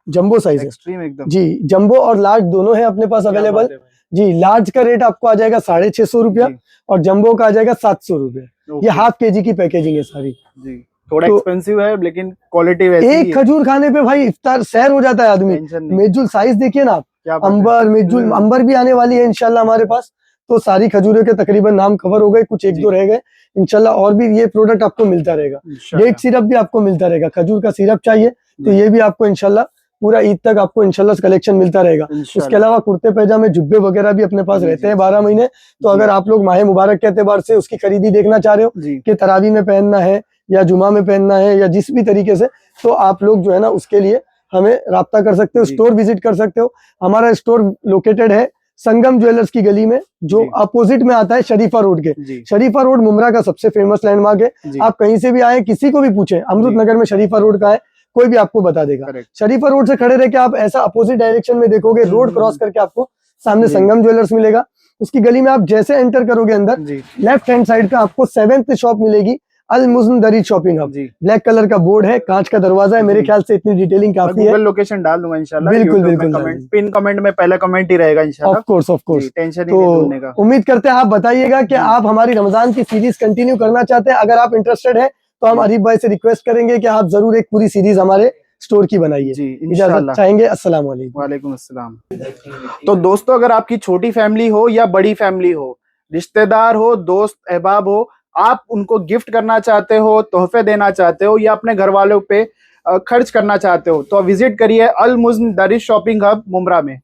B: जंबो साइज है
A: एक्सट्रीम एकदम।
B: जी। जंबो और लार्ज दोनों है अपने पास
A: क्या बात
B: अवेलेबल
A: है भाई।
B: जी। लार्ज का रेट आपको आ जाएगा 650 रुपया,
A: जी,
B: और जंबो का आ जाएगा 700 रुपया। ये
A: ओके।
B: हाफ केजी की पैकेजिंग है सारी
A: जी, थोड़ा
B: तो
A: एक्सपेंसिव है लेकिन क्वालिटी वैसी ही
B: एक
A: है।
B: खजूर खाने पे भाई इफ्तार सैर हो जाता है आदमी।
A: टेंशन नहीं।
B: मेजुल साइज देखिए ना आप,
A: क्या बात है।
B: अंबर मेजुल, अंबर भी आने वाली है इंशाल्लाह हमारे पास। तो सारी खजूरों के तकरीबन नाम कवर हो गए, कुछ एक
A: जी।
B: दो रह गए इंशाल्लाह। और भी ये प्रोडक्ट आपको मिलता रहेगा।
A: इंशाल्लाह।
B: डेट सिरप भी आपको मिलता रहेगा, खजूर का सिरप चाहिए तो
A: जी।
B: ये भी आपको इंशाल्लाह पूरा ईद तक आपको इंशाल्लाह कलेक्शन मिलता रहेगा। उसके
A: इंशाल्लाह।
B: अलावा कुर्ते पैजामे जुब्बे वगैरह भी अपने पास
A: जी,
B: रहते
A: जी,
B: हैं 12 महीने। तो
A: जी।
B: अगर आप लोग माह मुबारक के एतबार से उसकी खरीदी देखना चाह रहे हो
A: जी
B: कि तरावी में पहनना है या जुमा में पहनना है या जिस भी तरीके से, तो आप लोग जो है ना उसके लिए हमें राब्ता कर सकते हो,
A: जी।
B: स्टोर विजिट कर सकते हो। हमारा स्टोर लोकेटेड है संगम ज्वेलर्स की गली में, जो
A: जी।
B: अपोजिट में आता है शरीफा रोड के।
A: जी
B: शरीफा रोड मुमरा का सबसे फेमस लैंडमार्क है।
A: जी।
B: आप कहीं से भी आए, किसी को भी पूछें अमृत
A: जी।
B: नगर में शरीफा रोड का है, कोई भी आपको बता देगा।
A: करेक्ट।
B: शरीफा रोड से खड़े रह के आप ऐसा अपोजिट डायरेक्शन में देखोगे, रोड क्रॉस करके आपको सामने
A: जी।
B: संगम ज्वेलर्स मिलेगा। उसकी गली में आप जैसे एंटर करोगे अंदर,
A: जी
B: लेफ्ट हैंड साइड पे आपको 7th शॉप मिलेगी, अल मुज़न दरी शॉपिंग हब।
A: जी।
B: ब्लैक कलर का बोर्ड है, कांच का दरवाजा है। मेरे
A: जी।
B: ख्याल से इतनी डिटेलिंग
A: मैं
B: काफी है।
A: गूगल लोकेशन डाल दूंगा इंशाल्लाह।
B: बिल्कुल,
A: YouTube में
B: बिल्कुल डाल
A: कमेंट,
B: देंगे।
A: पिन कमेंट में पहला कमेंट ही रहेगा इंशाल्लाह।
B: Of course, of course.
A: जी, टेंशन ही नहीं ढूंढने
B: तो
A: का।
B: उम्मीद करते हैं आप बताइएगा कि
A: जी।
B: आप हमारी रमजान की सीरीज कंटिन्यू करना चाहते हैं। अगर आप इंटरेस्टेड है तो हम
A: जी।
B: अरीफ भाई से रिक्वेस्ट करेंगे कि आप जरूर एक पूरी सीरीज हमारे स्टोर की बनाइए।
A: जी
B: इजाजत
A: इंशाल्लाह।
B: चाहेंगे। अस्सलाम वालेकुम।
A: वालेकुम अस्सलाम। तो दोस्तों, अगर आपकी छोटी फैमिली हो या बड़ी फैमिली हो, रिश्तेदार हो, दोस्त अहबाब हो, आप उनको गिफ्ट करना चाहते हो, तोहफे देना चाहते हो या अपने घर वालों पे खर्च करना चाहते हो, तो विजिट करिए अल मुज़न दरिश शॉपिंग हब मुमरा में।